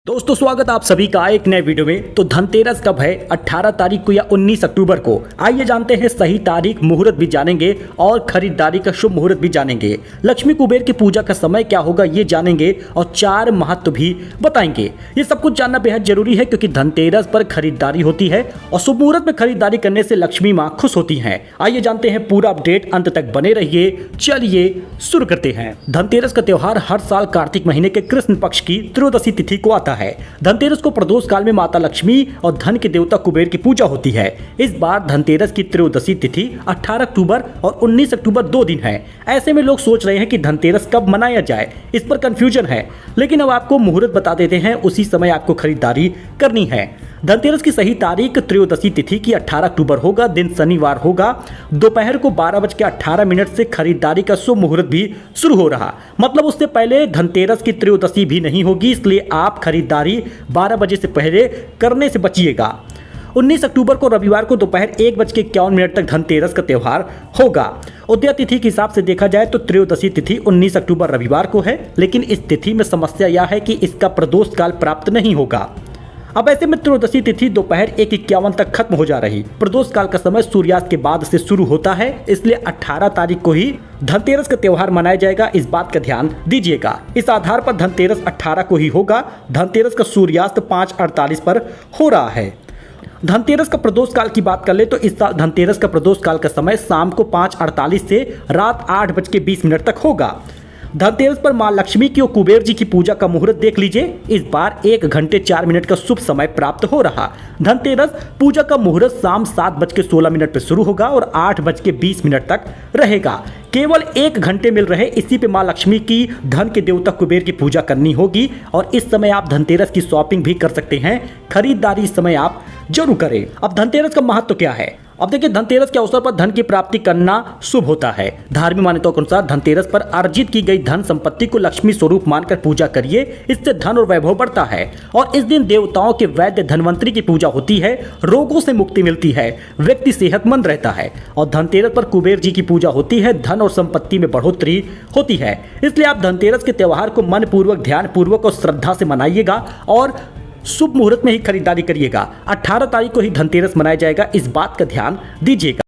दोस्तों स्वागत आप सभी का एक नए वीडियो में। तो धनतेरस कब है, 18 तारीख को या 19 अक्टूबर को? आइए जानते हैं सही तारीख, मुहूर्त भी जानेंगे और खरीदारी का शुभ मुहूर्त भी जानेंगे। लक्ष्मी कुबेर की पूजा का समय क्या होगा ये जानेंगे और 4 महत्व भी बताएंगे। ये सब कुछ जानना बेहद जरूरी है क्योंकि धनतेरस पर खरीदारी होती है और शुभ मुहूर्त में खरीदारी करने से लक्ष्मी माँ खुश होती हैं। आइए जानते हैं पूरा अपडेट, अंत तक बने रहिए। चलिए शुरू करते हैं। धनतेरस का त्योहार हर साल कार्तिक महीने के कृष्ण पक्ष की त्रयोदशी तिथि को आता है। धनतेरस को प्रदोष काल में माता लक्ष्मी और धन के देवता कुबेर की पूजा होती है। इस बार धनतेरस की त्रयोदशी तिथि 18 अक्टूबर और 19 अक्टूबर 2 दिन है। ऐसे में लोग सोच रहे हैं कि धनतेरस कब मनाया जाए, इस पर कंफ्यूजन है। लेकिन अब आपको मुहूर्त बता देते हैं, उसी समय आपको खरीदारी करनी है। धनतेरस की सही तारीख त्रयोदशी तिथि की 18 अक्टूबर होगा, दिन शनिवार होगा। दोपहर को 12:18 से खरीदारी का शुभ मुहूर्त भी शुरू हो रहा, मतलब उससे पहले धनतेरस की त्रयोदशी भी नहीं होगी, इसलिए आप खरीदारी 12 बजे से पहले करने से बचिएगा। 19 अक्टूबर को रविवार को दोपहर 1:51 तक धनतेरस का त्यौहार होगा। उदय तिथि के हिसाब से देखा जाए तो त्रयोदशी तिथि 19 अक्टूबर रविवार को है, लेकिन इस तिथि में समस्या यह है कि इसका प्रदोष काल प्राप्त नहीं होगा। अब ऐसे में त्रयोदशी तिथि दोपहर 1:51 तक खत्म हो जा रही। प्रदोष काल का समय सूर्यास्त के बाद से शुरू होता है, इसलिए 18 तारीख को ही धनतेरस का त्यौहार मनाया जाएगा। इस बात का ध्यान दीजिएगा। इस आधार पर धनतेरस 18 को ही होगा। धनतेरस का सूर्यास्त 5:48 पर हो रहा है। धनतेरस का प्रदोष काल की बात कर ले तो इस साल धनतेरस का प्रदोष काल का समय शाम को 5:48 से रात 8:20 तक होगा। धनतेरस पर मां लक्ष्मी की और कुबेर जी की पूजा का मुहूर्त देख लीजिए। इस बार 1:04 का शुभ समय प्राप्त हो रहा। धनतेरस पूजा का मुहूर्त शाम 7:16 पर शुरू होगा और 8:20 तक रहेगा। केवल 1 घंटे मिल रहे, इसी पे मां लक्ष्मी की धन के देवता कुबेर की पूजा करनी होगी और इस समय आप धनतेरस की शॉपिंग भी कर सकते हैं। खरीदारी इस समय आप जरूर करें। अब धनतेरस का महत्व क्या है? अब देखिए, धनतेरस के अवसर पर धन की प्राप्ति करना शुभ होता है। धार्मिक मान्यताओं के अनुसार धनतेरस पर अर्जित की गई धन संपत्ति को लक्ष्मी स्वरूप मानकर पूजा करिए, इससे धन और वैभव बढ़ता है। और इस दिन देवताओं के वैद्य धनवंतरी की पूजा होती है, रोगों से मुक्ति मिलती है, व्यक्ति सेहतमंद रहता है। और धनतेरस पर कुबेर जी की पूजा होती है, धन और संपत्ति में बढ़ोतरी होती है। इसलिए आप धनतेरस के त्यौहार को मन पूर्वक, ध्यान पूर्वक और श्रद्धा से मनाइएगा और शुभ मुहूर्त में ही खरीदारी करिएगा। 18 तारीख को ही धनतेरस मनाया जाएगा, इस बात का ध्यान दीजिएगा।